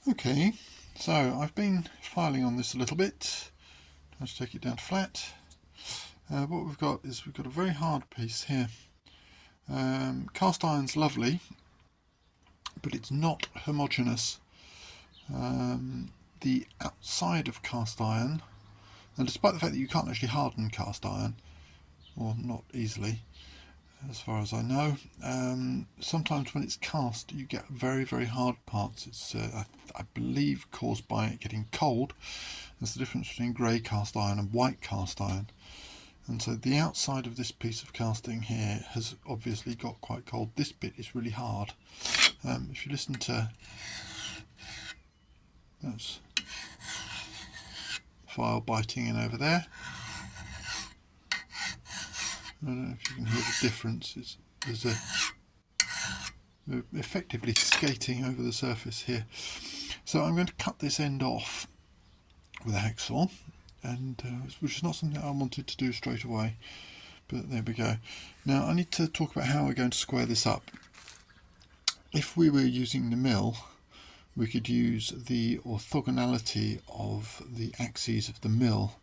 Okay, so I've been filing on this a little bit. Trying to take it down to flat. What we've got is we've got a very hard piece here. Cast iron's lovely, but it's not homogeneous. The outside of cast iron, and despite the fact that you can't actually harden cast iron, or not easily, as far as I know, sometimes when it's cast you get very, very hard parts. It's I believe caused by it getting cold. There's the difference between grey cast iron and white cast iron, and so the outside of this piece of casting here has obviously got quite cold. This bit is really hard. If you listen to those file biting in over there, I don't know if you can hear the difference. We're effectively skating over the surface here. So I'm going to cut this end off with a hacksaw, and which is not something I wanted to do straight away, but there we go. Now I need to talk about how we're going to square this up. If we were using the mill, we could use the orthogonality of the axes of the mill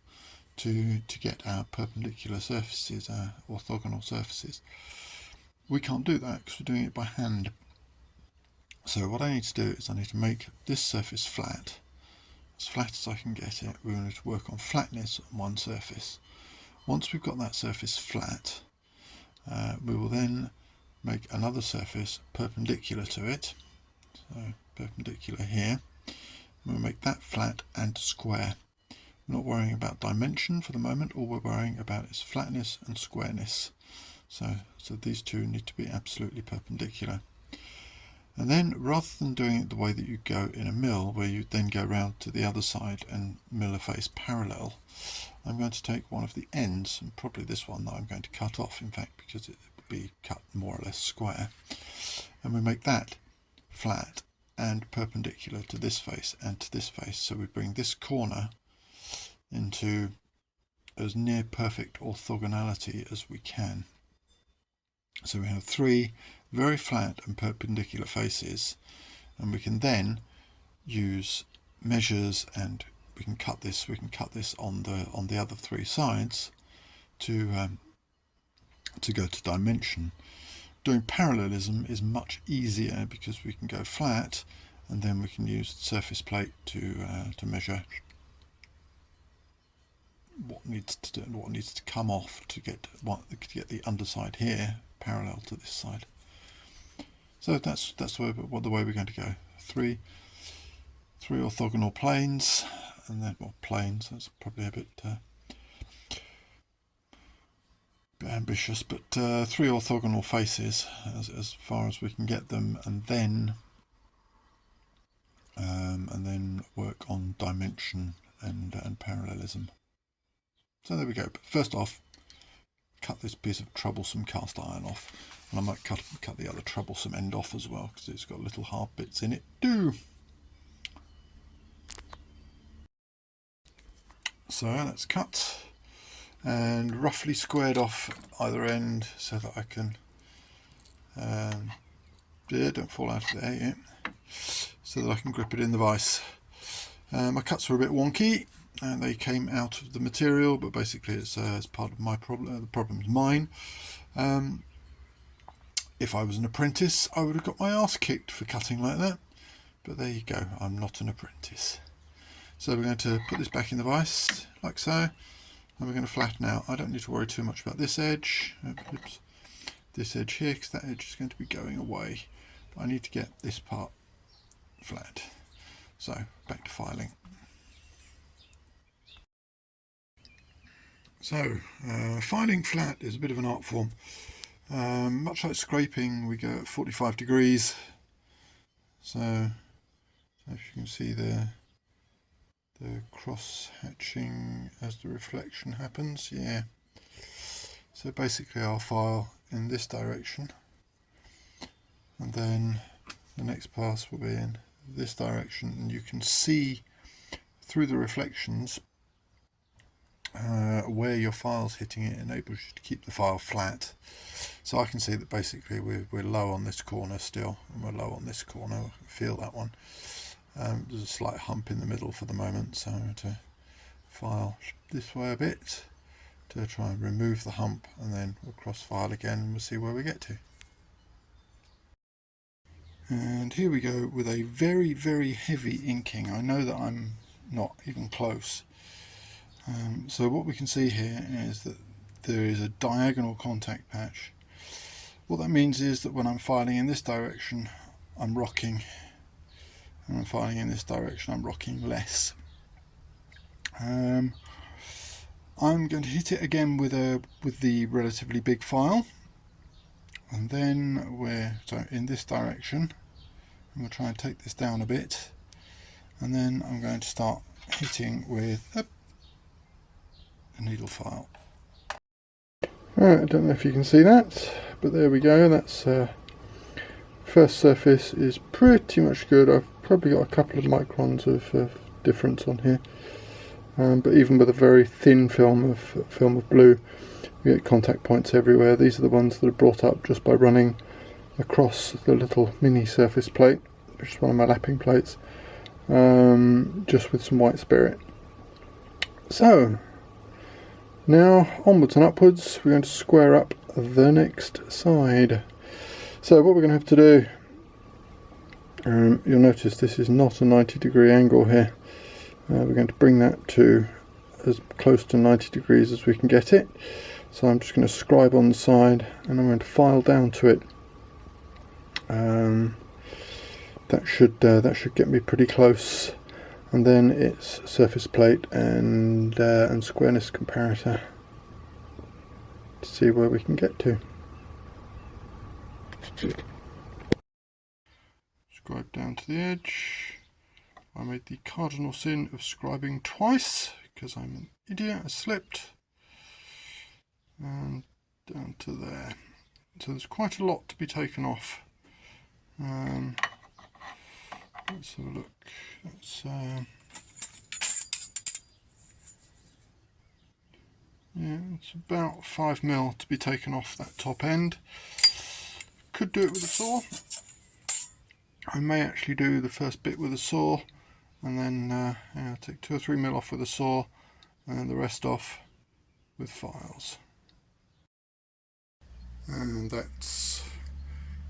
to get our perpendicular surfaces, our orthogonal surfaces. We can't do that because we're doing it by hand. So what I need to do is I need to make this surface flat, as flat as I can get it. We're going to work on flatness on one surface. Once we've got that surface flat, we will then make another surface perpendicular to it. So perpendicular here. We'll make that flat and square. We're not worrying about dimension for the moment. All we're worrying about is flatness and squareness. So these two need to be absolutely perpendicular. And then, rather than doing it the way that you go in a mill, where you then go round to the other side and mill a face parallel, I'm going to take one of the ends, and probably this one that I'm going to cut off, in fact, because it will be cut more or less square, and we make that flat and perpendicular to this face and to this face. So we bring this corner into as near perfect orthogonality as we can. So we have three very flat and perpendicular faces, and we can then use measures, and we can cut this on the other three sides to go to dimension. Doing parallelism is much easier because we can go flat, and then we can use the surface plate to measure what needs to come off to get the underside here parallel to this side. So that's the way we're going to go. Three orthogonal planes, and then planes. That's probably a bit ambitious, but three orthogonal faces as far as we can get them, and then work on dimension and parallelism. So there we go. But first off, cut this piece of troublesome cast iron off, and I might cut the other troublesome end off as well, because it's got little hard bits in it too. So that's cut and roughly squared off either end so that I can don't fall out of there yet, so that I can grip it in the vise. My cuts were a bit wonky, and they came out of the material, but basically it's part of my problem. The problem's mine. If I was an apprentice, I would have got my ass kicked for cutting like that, but there you go, I'm not an apprentice. So we're going to put this back in the vise like so, and we're going to flatten out. I don't need to worry too much about this edge, this edge here, because that edge is going to be going away, but I need to get this part flat. So back to filing. So filing flat is a bit of an art form. Much like scraping, we go at 45 degrees. So if you can see the cross hatching as the reflection happens, yeah. So basically I'll file in this direction, and then the next pass will be in this direction, and you can see through the reflections where your file's hitting it enables you to keep the file flat. So I can see that basically we're low on this corner still, and we're low on this corner. I can feel that one. There's a slight hump in the middle for the moment, so I'm going to file this way a bit to try and remove the hump, and then we'll cross file again and we'll see where we get to. And here we go with a very, very heavy inking. I know that I'm not even close. So what we can see here is that there is a diagonal contact patch. What that means is that when I'm filing in this direction, I'm rocking, and I'm filing in this direction, I'm rocking less. I'm going to hit it again with the relatively big file, and then so in this direction. I'm going to try and take this down a bit, and then I'm going to start hitting with a needle file. Alright, I don't know if you can see that, but there we go. That's first surface is pretty much good. I've probably got a couple of microns of difference on here, but even with a very thin film of blue, you get contact points everywhere. These are the ones that are brought up just by running across the little mini surface plate, which is one of my lapping plates, just with some white spirit. So now onwards and upwards, we're going to square up the next side. So what we're going to have to do, you'll notice this is not a 90-degree angle here. We're going to bring that to as close to 90 degrees as we can get it. So I'm just going to scribe on the side, and I'm going to file down to it. That should get me pretty close, and then it's surface plate and squareness comparator to see where we can get to. Scribe down to the edge. I made the cardinal sin of scribing twice because I'm an idiot. I slipped, and down to there. So there's quite a lot to be taken off. Let's have a look. That's yeah, it's about 5 mil to be taken off that top end. Could do it with a saw. I may actually do the first bit with a saw, and then take 2 or 3 mil off with a saw, and then the rest off with files. And that's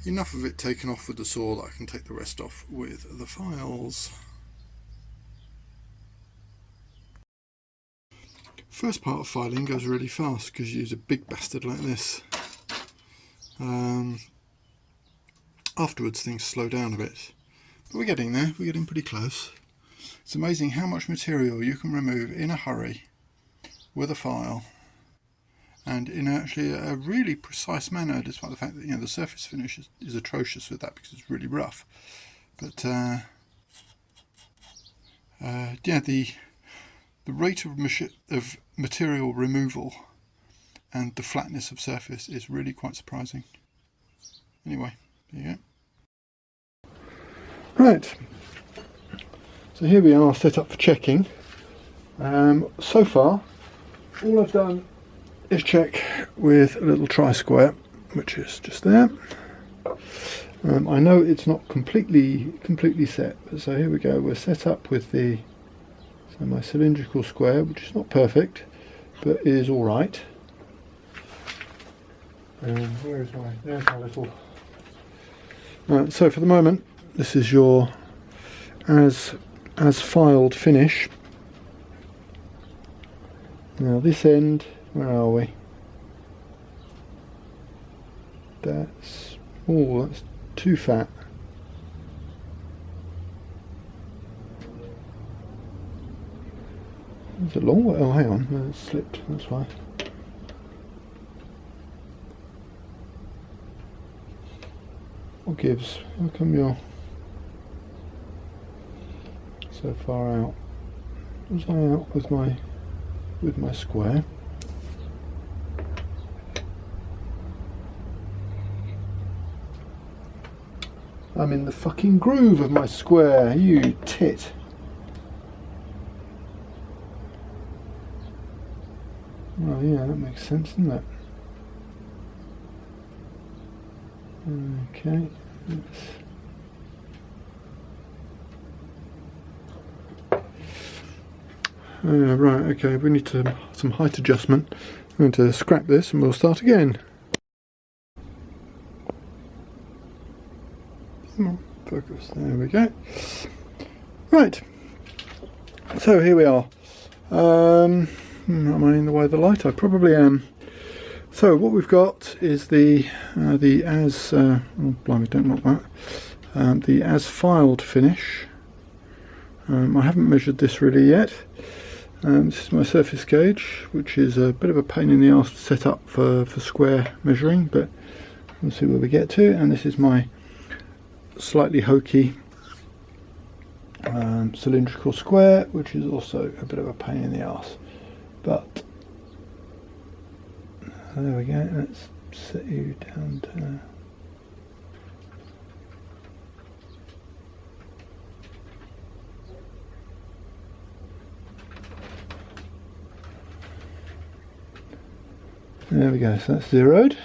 enough of it taken off with the saw that I can take the rest off with the files. First part of filing goes really fast because you use a big bastard like this. Afterwards things slow down a bit, but we're getting there, we're getting pretty close. It's amazing how much material you can remove in a hurry with a file, and in actually a really precise manner, despite the fact that the surface finish is atrocious with that because it's really rough. But yeah, the rate of material removal and the flatness of surface is really quite surprising. Anyway, there you go. Right, so here we are set up for checking. So far, all I've done is check with a little tri-square, which is just there. I know it's not completely set, but so here we go. We're set up with my cylindrical square, which is not perfect, but is all right. Where is there's my little. Right, so for the moment, this is your as filed finish. Now this end, where are we? That's too fat. Is it long? Oh, hang on, no, it slipped. That's why. What gives? How come you're so far out? Was I out with my square? I'm in the fucking groove of my square, you tit. Well, yeah, that makes sense, doesn't it? Okay, Right, okay, we need some height adjustment. I'm going to scrap this and we'll start again. Come on, focus, there we go. Right, so here we are. Am I in the way of the light? I probably am. So what we've got is the as oh blimey, don't knock that. The as filed finish. I haven't measured this really yet. This is my surface gauge, which is a bit of a pain in the arse to set up for square measuring, but we'll see where we get to. And this is my slightly hokey cylindrical square, which is also a bit of a pain in the arse. But there we go. Let's set you down to. There we go, so that's zeroed.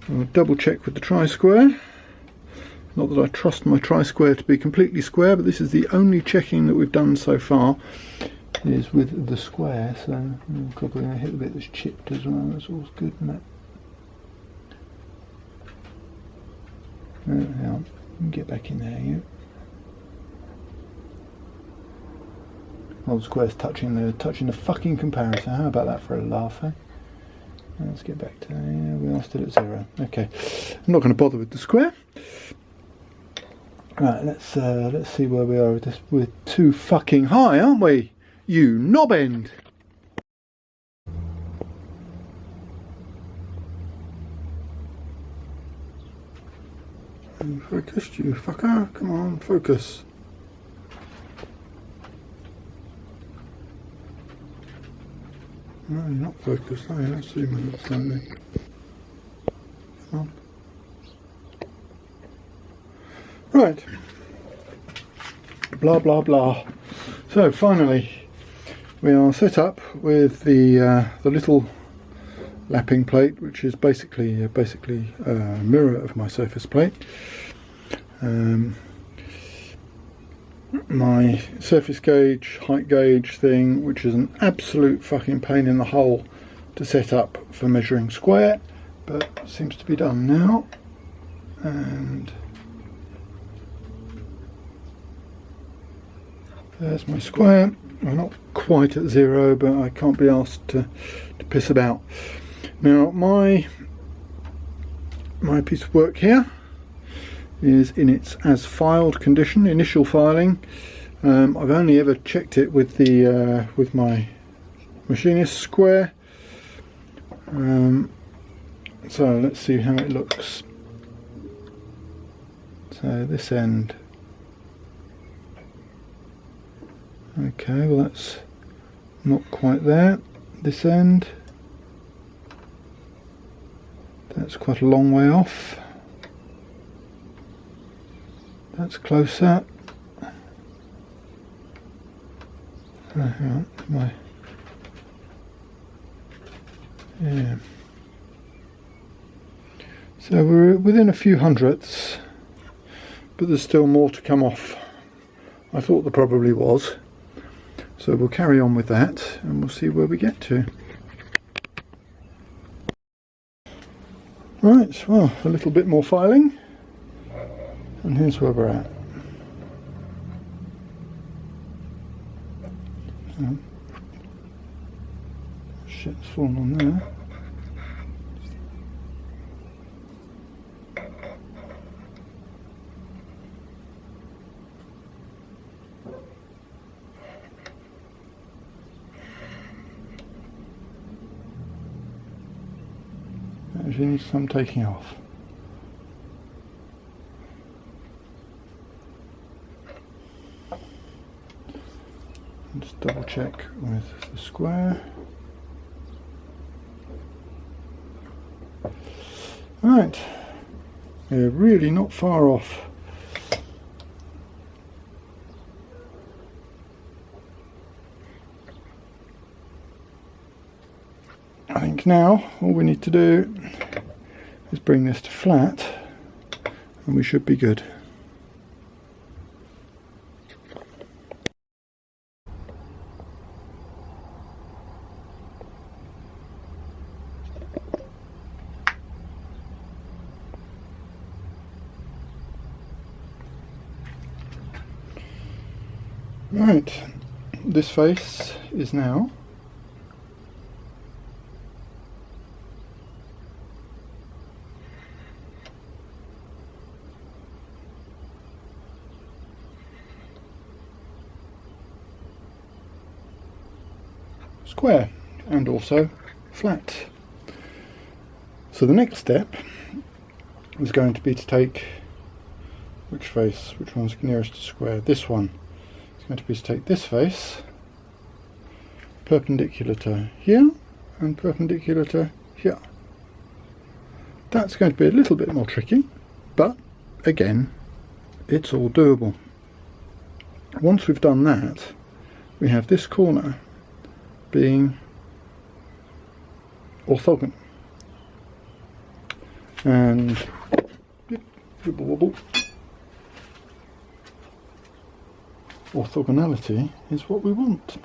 I'll double check with the tri-square. Not that I trust my tri-square to be completely square, but this is the only checking that we've done so far is with the square, so I'm probably going to hit the bit that's chipped as well. That's always good, isn't it? Now, get back in there, yeah. Oh, the square's touching the fucking comparison. How about that for a laugh, eh? Let's get back to, yeah, we are still at 0. Okay, I'm not going to bother with the square. Right, let's see where we are with this. We're too fucking high, aren't we? You knob end. Focused, you fucker. Come on, focus. No, you're not focused, are you? Let's see my standing. Come on. Right. Blah blah blah. So finally, we are set up with the little lapping plate, which is basically a mirror of my surface plate. My surface gauge, height gauge thing, which is an absolute fucking pain in the hole to set up for measuring square, but seems to be done now. And there's my square. I'm not quite at 0, but I can't be asked to piss about. Now my piece of work here is in its as filed condition, initial filing. I've only ever checked it with the with my machinist square. So let's see how it looks. So this end. Okay, well that's not quite there. This end. That's quite a long way off. That's closer. Yeah. So we're within a few hundredths, but there's still more to come off. I thought there probably was. So we'll carry on with that and we'll see where we get to. Right, well, a little bit more filing. And here's where we're at. Oh. Shit's fallen on there. Actually needs some taking off. Just double check with the square. Right, we're really not far off. I think now all we need to do is bring this to flat and we should be good. Right, this face is now square and also flat. So the next step is going to be to take which one's nearest to square? This one. It's going to be to take this face perpendicular to here and perpendicular to here. That's going to be a little bit more tricky, but again, it's all doable. Once we've done that, we have this corner being orthogonal. And wibble wobble. Orthogonality is what we want.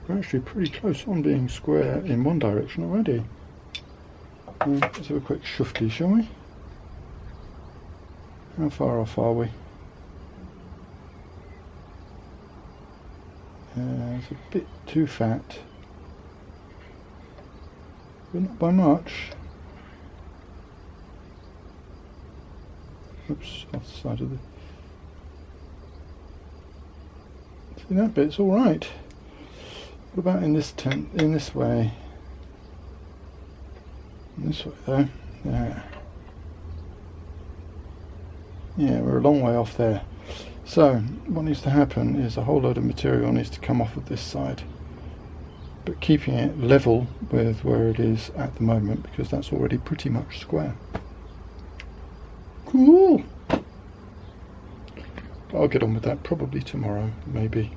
We're actually pretty close on being square in one direction already. Let's have a quick shufty, shall we? How far off are we? It's a bit too fat, but not by much. Oops, off the side of the... See, that bit's all right. What about in this in this way? In this way though. Yeah. Yeah, we're a long way off there. So what needs to happen is a whole load of material needs to come off of this side, but keeping it level with where it is at the moment, because that's already pretty much square. Cool. I'll get on with that probably tomorrow, maybe.